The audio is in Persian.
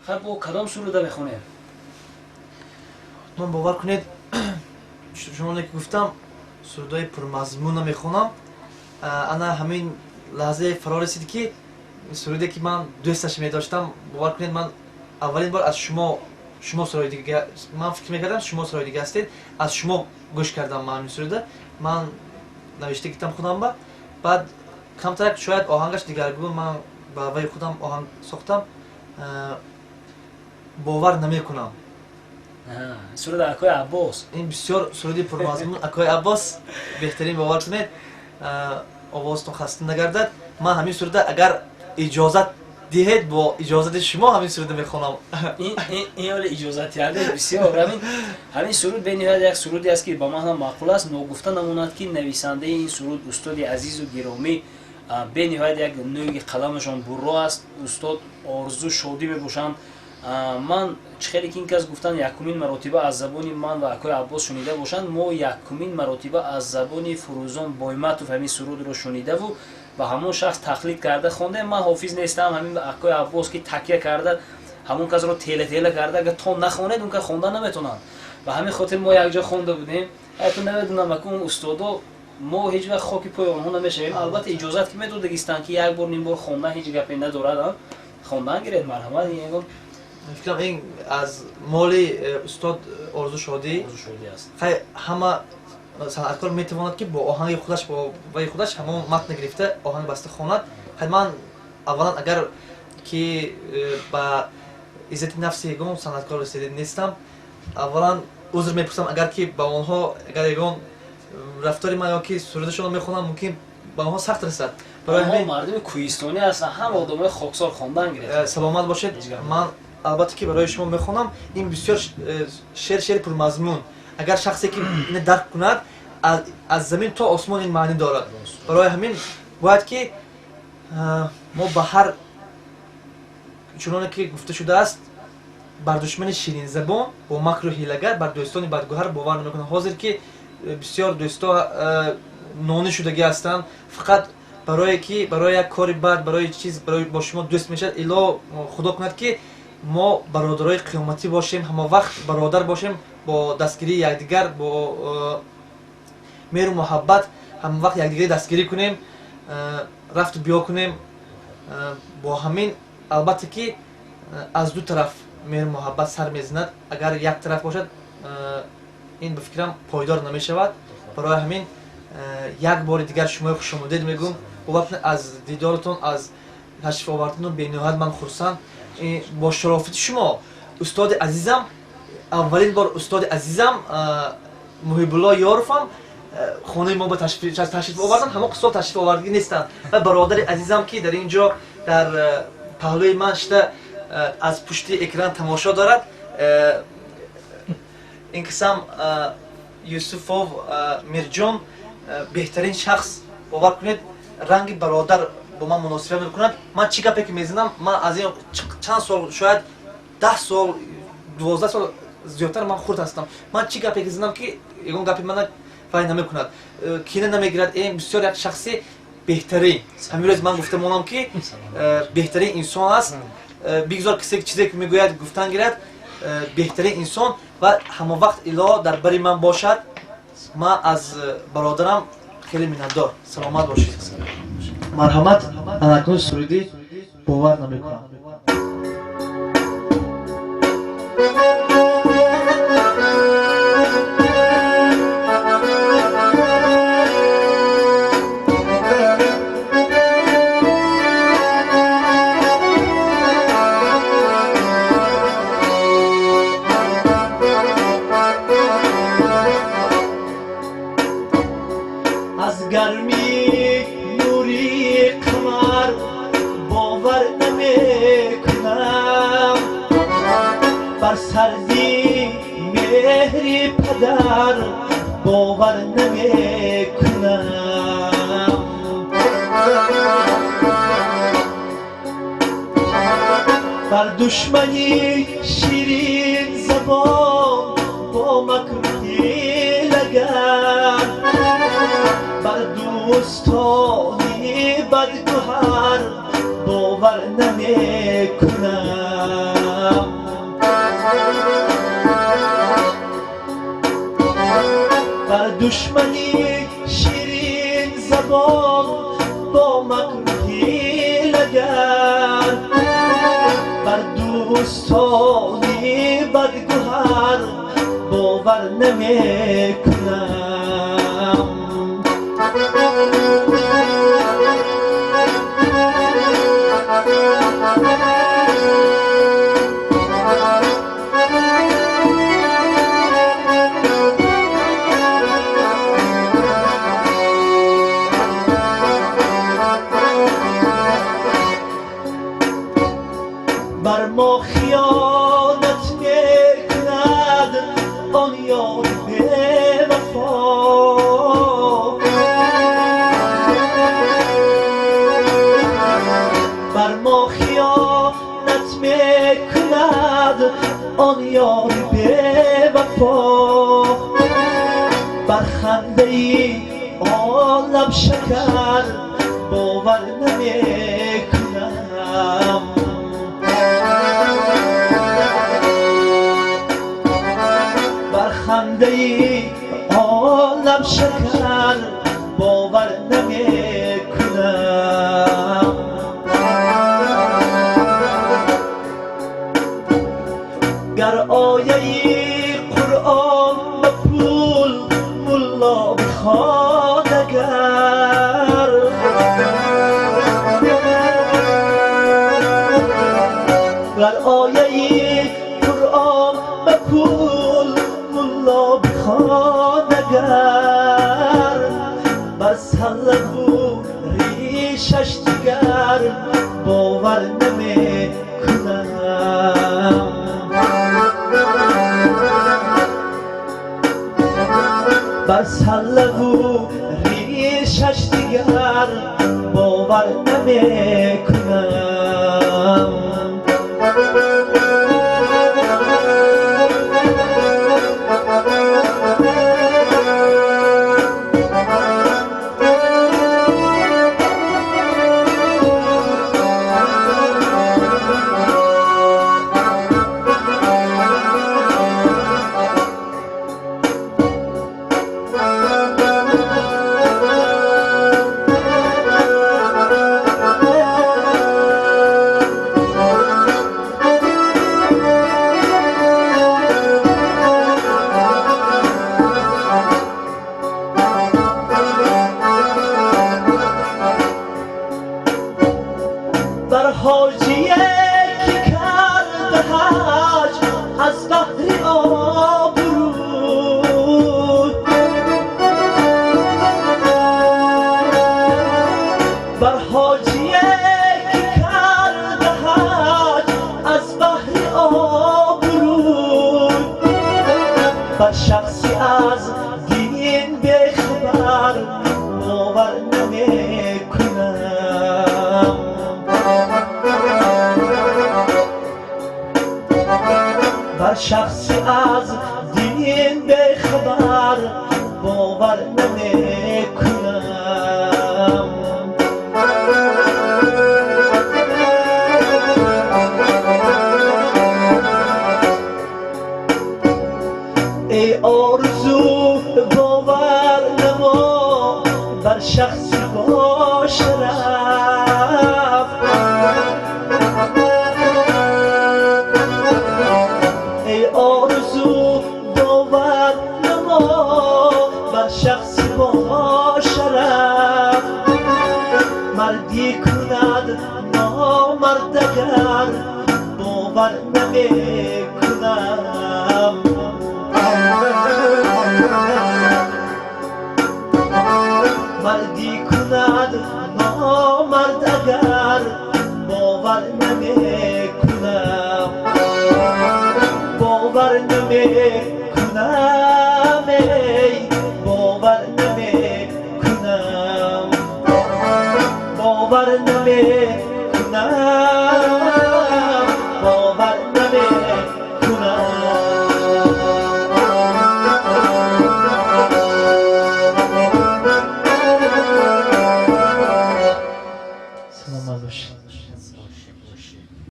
خب با کدام سروده بخونیم؟ من باور کنید شما که گفتم سرودای پرمضمون میخونم. انا همین لحظه فرا رسید که سروده که من دوستش می‌داشتم، باور کنید من اولین بار از شما سرای دیگه، من فکر می‌کردم شما سرای دیگه هستید، از شما گوش کردم من این سروده. من نوشته کردم خودم با، بعد کمتر شاید آهنگش دیگرگون من با وای خودم آهنگ ساختم. باور نمی‌کنم سرود اکای عباس این بسیار سرودی پرمضمون اکای عباس بهترین. باور کنید آوازتون خسته نگردد. من همین سروده اگر اجازت دهید با اجازت شما همین سروده میخونم. این حال اجازت کرده بسیار. همین سرود به نهایت یک سرودی است که با من هم معقول است. ناگفته نماند که نویسنده این سرود استاد عزیز و گرامی به نهایت یک نوعی قلمشان برو است. استاد آرزو شادی میباشند. من خیلی که این کس گفتن یکمین مراتبه از زبانی من و اکای عباس شنیده باشند. ما یکمین مراتبه از زبانی فروزان بایمتوف همین سرود رو شنیده و همون شخص تقلید کرده خونده. من حافظ نیستم، همین اکای عباس که تکیه کرده همون کس رو تله کرده. اگه تا نخونید اون که خوندن نمیتونن و همین خاطر ما یک جا خونده بودیم. تو نمیدونم که اون استادا ما هیچ وقت خاکی پای اونها نمیشیم. البته اجازت که میدادگیستن که یک بار نیم بار خوندن هیچ گپی ندارد، خوندن گیرید مرحمت. فکرم این از مال استاد آرزو شادی است. خیلی همه صنعتکار میتواند که با آهنگ خودش با وی خودش همون متن گرفته آهنگ بسته خواند. خیلی من اولا اگر که با عزت نفسی یگان صنعتکار رسیده نیستم، اولا عذر میپرسم اگر که با اونها اگر یگان رفتاری من یا که سرودشون میخونم ممکن با اونها سخت رسد. برای ما مردم کوهستانی هستن، هم آدمای خاکسار خواندن گرفت. سلامت باشید. من البته که برای شما میخونم این بسیار شعر پرمضمون. اگر شخصی که این درک کند از زمین تا آسمان این معنی دارد. برای همین باید که ما به هر چنانه که گفته شده است بر دشمن شیرین زبان با مکر و حیله‌گر بر دوستان بدگوهر باور نمیکنند. حاضر که بسیار دوستا نانی شدگی هستند، فقط برای که برای یک کاری بد برای چیز برای با شما دوست میشد. الا خدا کند که ما برادرای قیامتی باشیم، همه وقت برادر باشیم، با دستگیری یکدیگر با مهر و محبت همه وقت یکدیگر دستگیری کنیم، رفت و بیا کنیم. با همین البته که از دو طرف مهر و محبت سر میزند. اگر یک طرف باشد این به فکرم پایدار نمی شود. برای همین یک بار دیگر شما خوش آمدید میگم. بابت از دیدارتون، از تشریف آوردنتون به نهایت من خرسند. با شرافت شما استاد عزیزم، اولین بار استاد عزیزم محب الله یارفم خانه ما به تشریف آوردن. همه قصه تشریف آوردگی نیستن و برادر عزیزم که در اینجا در پهلوی من شده از پشت اکران تماشا دارد. این قسم یوسفوف میرجان بهترین شخص. باور کنید رنگ برادر با من مناسبت میکند. من چی گپی که میزنم، من از این چند سال شاید 10 سال 12 سال زیادتر من خورد هستم. من چی گپی که زنم که اون گپی من فایده نمیکند، کینه نمیگیرد. این بسیار یک شخصی بهترین. همین روز من گفتم اونم که بهترین انسان است. بگذار کسی چیزی که میگوید گفتن گیرد. بهترین انسان و همه وقت الا در بری من باشد. من از برادرم خیلی منتدار. سلامت باشید. مرحمت. اکنون سرودی باور نمیکنم. از گرمی نوری قمر باور نمیکنم، بر سردی مهری پدر باور نمیکنم. بر دشمنی شیرین زبان با مکروهی لگر، بر دوستانی بدگوهر باور نمیکنم. دشمنی شیرین زبان با مکر حیله‌گر بر دوستانی بدگوهر باور نمی‌کنم بر ما خیانت میکند آن یار بی‌وفا بر ما خیانت میکند آن یار بی‌وفا بر خنده ای عالم شکر باور نمیکنم بر خنده ای عالم شکر باور نمیکنم گر آیه قرآن به پول ملا بخواد اگر گر آیه قرآن به پول ملا بخواد اگر بس حلقو ریشش دیگر باور نمیکنم بس حلقو ریشش دیگر باور نمیکنم بر حاجیه که کرده حج از بحر آبرود بر حاجیه که کرده حج از بحر آبرود بر شخصی از دین بخبر باور نمیکنم بر شخصی از دین بخبر باور نمیکنم ای آرزو باور نما بر شخصی با شرف ای آرزو باور نما بر شخصی با شرف مردی کند نامرد اگر باور نمیکنم مردی کند نامرد اگر باور نمیکنم